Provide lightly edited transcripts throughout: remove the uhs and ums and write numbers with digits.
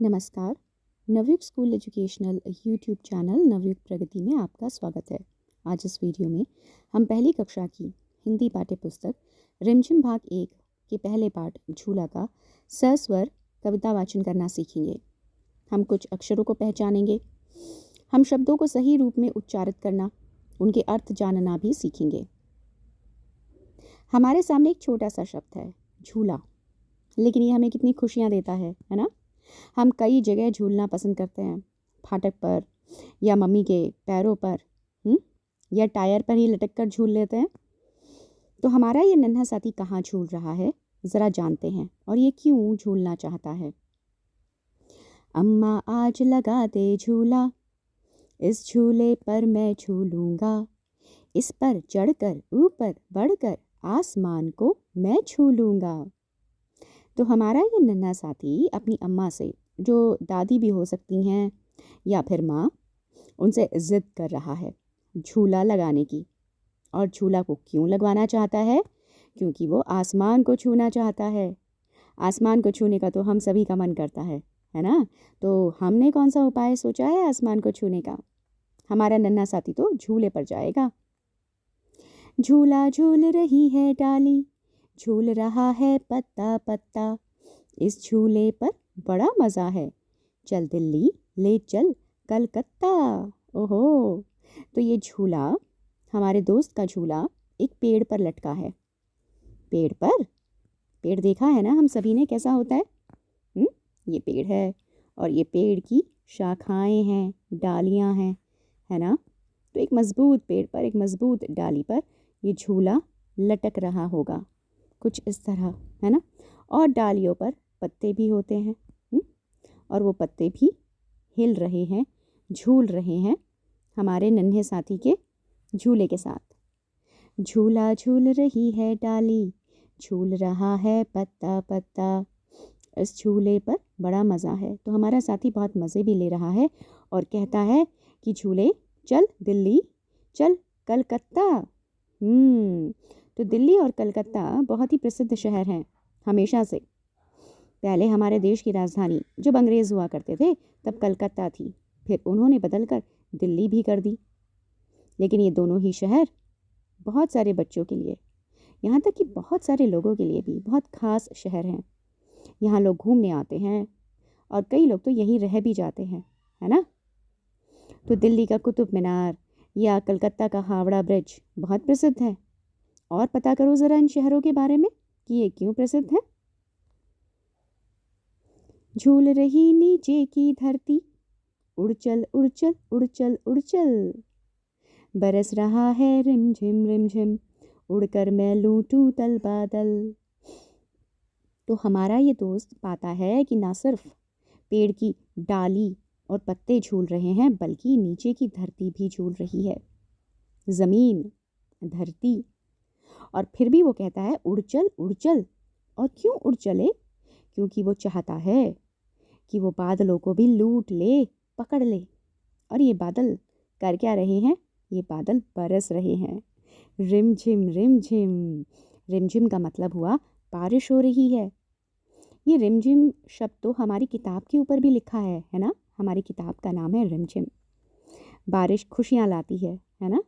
नमस्कार। Navyug school educational YouTube channel Navyug प्रगति में आपका स्वागत है। आज इस वीडियो में हम पहली कक्षा की हिंदी पाठ्य पुस्तक रिमझिम भाग 1 के पहले पाठ झूला का सस्वर कविता वाचन करना सीखेंगे। हम कुछ अक्षरों को पहचानेंगे। हम शब्दों को सही रूप में उच्चारित करना, उनके अर्थ जानना भी सीखेंगे। हमारे सामने एक छोटा सा शब्द है झूला, लेकिन ये हमें कितनी खुशियाँ देता है ना। हम कई जगह झूलना पसंद करते हैं, फाटक पर या मम्मी के पैरों पर या टायर पर ही लटक कर झूल लेते हैं। तो हमारा ये नन्हा साथी कहाँ झूल रहा है, ज़रा जानते हैं, और ये क्यों झूलना चाहता है। अम्मा आज लगा दे झूला, इस झूले पर मैं झूलूंगा, इस पर चढ़कर ऊपर बढ़कर आसमान को मैं छू लूंगा। तो हमारा ये नन्हा साथी अपनी अम्मा से, जो दादी भी हो सकती हैं या फिर माँ, उनसे ज़िद कर रहा है झूला लगाने की। और झूला को क्यों लगवाना चाहता है? क्योंकि वो आसमान को छूना चाहता है। आसमान को छूने का तो हम सभी का मन करता है ना। तो हमने कौन सा उपाय सोचा है आसमान को छूने का? हमारा नन्हा साथी तो झूले पर जाएगा। झूला झूल रही है डाली, झूल रहा है पत्ता पत्ता, इस झूले पर बड़ा मज़ा है, चल दिल्ली ले चल कलकत्ता। ओहो, तो ये झूला, हमारे दोस्त का झूला, एक पेड़ पर लटका है। पेड़ पर, पेड़ देखा है ना हम सभी ने कैसा होता है। ये पेड़ है और ये पेड़ की शाखाएं हैं, डालियां हैं, है ना। तो एक मजबूत पेड़ पर, एक मजबूत डाली पर ये झूला लटक रहा होगा, कुछ इस तरह, है ना। और डालियों पर पत्ते भी होते हैं, और वो पत्ते भी हिल रहे हैं, झूल रहे हैं हमारे नन्हे साथी के झूले के साथ। झूला झूल रही है डाली, झूल रहा है पत्ता पत्ता, इस झूले पर बड़ा मज़ा है। तो हमारा साथी बहुत मज़े भी ले रहा है और कहता है कि झूले चल दिल्ली चल कलकत्ता। तो दिल्ली और कलकत्ता बहुत ही प्रसिद्ध शहर हैं हमेशा से। पहले हमारे देश की राजधानी जब अंग्रेज़ हुआ करते थे तब कलकत्ता थी, फिर उन्होंने बदलकर दिल्ली भी कर दी। लेकिन ये दोनों ही शहर बहुत सारे बच्चों के लिए, यहाँ तक कि बहुत सारे लोगों के लिए भी बहुत ख़ास शहर हैं। यहाँ लोग घूमने आते हैं और कई लोग तो यहीं रह भी जाते हैं, है ना। तो दिल्ली का कुतुब मीनार या कलकत्ता का हावड़ा ब्रिज बहुत प्रसिद्ध है। और पता करो ज़रा इन शहरों के बारे में कि ये क्यों प्रसिद्ध है। झूल रही नीचे की धरती, उड़ चल उड़ चल उड़ चल उड़ चल, बरस रहा है रिमझिम रिमझिम, उड़कर मैं लूटूं तल बादल। तो हमारा ये दोस्त पाता है कि ना सिर्फ पेड़ की डाली और पत्ते झूल रहे हैं, बल्कि नीचे की धरती भी झूल रही है, ज़मीन, धरती। और फिर भी वो कहता है उड़ चल उड़ चल। और क्यों उड़ चले? क्योंकि वो चाहता है कि वो बादलों को भी लूट ले, पकड़ ले। और ये बादल कर क्या रहे हैं? ये बादल बरस रहे हैं, रिमझिम रिमझिम। रिमझिम का मतलब हुआ बारिश हो रही है। ये रिमझिम शब्द तो हमारी किताब के ऊपर भी लिखा है ना। हमारी किताब का नाम है रिमझिम। बारिश खुशियाँ लाती है ना।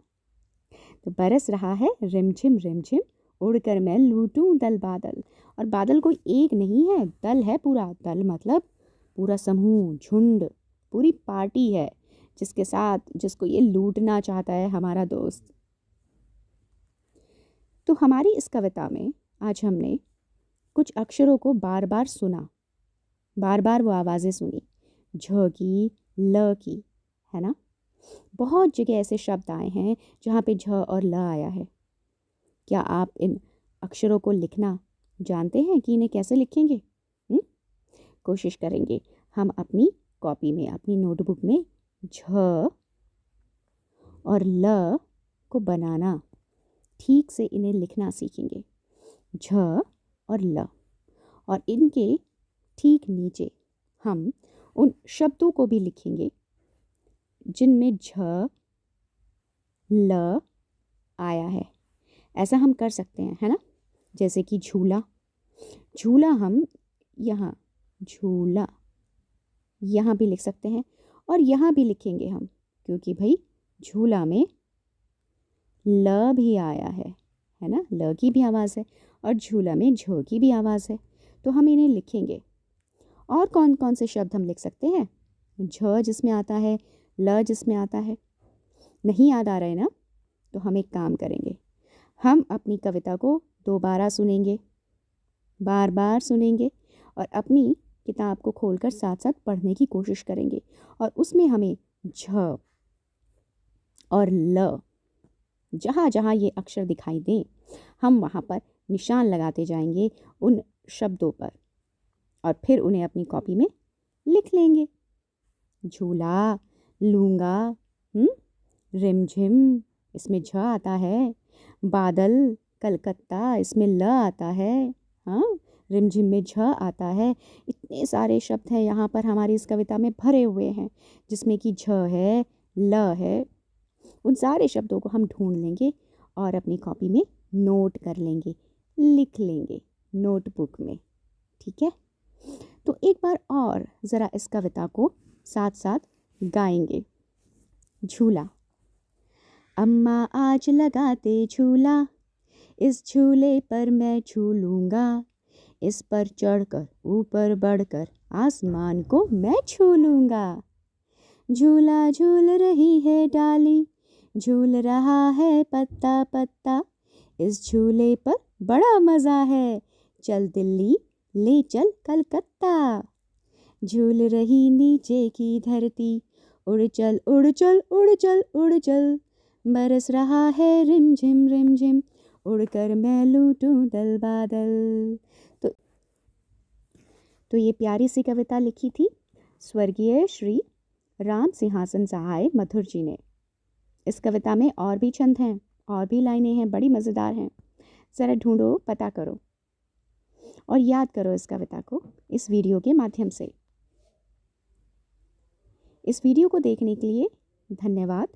तो बरस रहा है रिमझिम रिमझिम, उड़कर मैं लूटूं दल बादल। और बादल कोई एक नहीं है, दल है पूरा। दल मतलब पूरा समूह, झुंड, पूरी पार्टी है जिसके साथ, जिसको ये लूटना चाहता है हमारा दोस्त। तो हमारी इस कविता में आज हमने कुछ अक्षरों को बार बार सुना, बार बार वो आवाज़ें सुनी, झ की, ल की, है ना। बहुत जगह ऐसे शब्द आए हैं जहाँ पे झ और ल आया है। क्या आप इन अक्षरों को लिखना जानते हैं कि इन्हें कैसे लिखेंगे? कोशिश करेंगे हम अपनी कॉपी में, अपनी नोटबुक में झ और ल को बनाना, ठीक से इन्हें लिखना सीखेंगे। झ और ल, और इनके ठीक नीचे हम उन शब्दों को भी लिखेंगे जिनमें झ ल आया है। ऐसा हम कर सकते हैं, है ना। जैसे कि झूला, झूला हम यहाँ झूला यहाँ भी लिख सकते हैं और यहाँ भी लिखेंगे हम, क्योंकि भाई झूला में ल भी आया है ना, ल की भी आवाज़ है और झूला में झ की भी आवाज़ है, तो हम इन्हें लिखेंगे। और कौन कौन से शब्द हम लिख सकते हैं? झ जिसमें आता है, ल जिसमें आता है। नहीं याद आ रहा है ना? तो हम एक काम करेंगे, हम अपनी कविता को दोबारा सुनेंगे, बार बार सुनेंगे और अपनी किताब को खोलकर साथ साथ पढ़ने की कोशिश करेंगे और उसमें हमें झ और ल जहाँ जहाँ ये अक्षर दिखाई दें हम वहाँ पर निशान लगाते जाएंगे उन शब्दों पर और फिर उन्हें अपनी कॉपी में लिख लेंगे। झूला, लूंगा, रिमझिम, इसमें झ आता है। बादल, कलकत्ता, इसमें ल आता है। हाँ, रिमझिम में झ आता है। इतने सारे शब्द हैं यहाँ पर हमारी इस कविता में भरे हुए हैं, जिसमें कि झ है, ल है। उन सारे शब्दों को हम ढूंढ लेंगे और अपनी कॉपी में नोट कर लेंगे, लिख लेंगे नोटबुक में। ठीक है, तो एक बार और ज़रा इस कविता को साथ साथ गाएंगे। झूला। अम्मा आज लगाते झूला, इस झूले पर मैं झूलूंगा, इस पर चढ़कर ऊपर बढ़कर आसमान को मैं छू लूंगा। झूला झूल रही है डाली, झूल रहा है पत्ता पत्ता, इस झूले पर बड़ा मज़ा है, चल दिल्ली ले चल कलकत्ता। झूल रही नीचे की धरती, उड़ चल उड़ चल उड़ चल उड़ चल, बरस रहा है रिमझिम रिमझिम, उड़कर मैं लूटूं दल बादल। तो ये प्यारी सी कविता लिखी थी स्वर्गीय श्री राम सिंहासन सहाय मधुर जी ने। इस कविता में और भी छंद हैं, और भी लाइनें हैं, बड़ी मज़ेदार हैं। ज़रा ढूंढो, पता करो और याद करो इस कविता को इस वीडियो के माध्यम से। इस वीडियो को देखने के लिए धन्यवाद।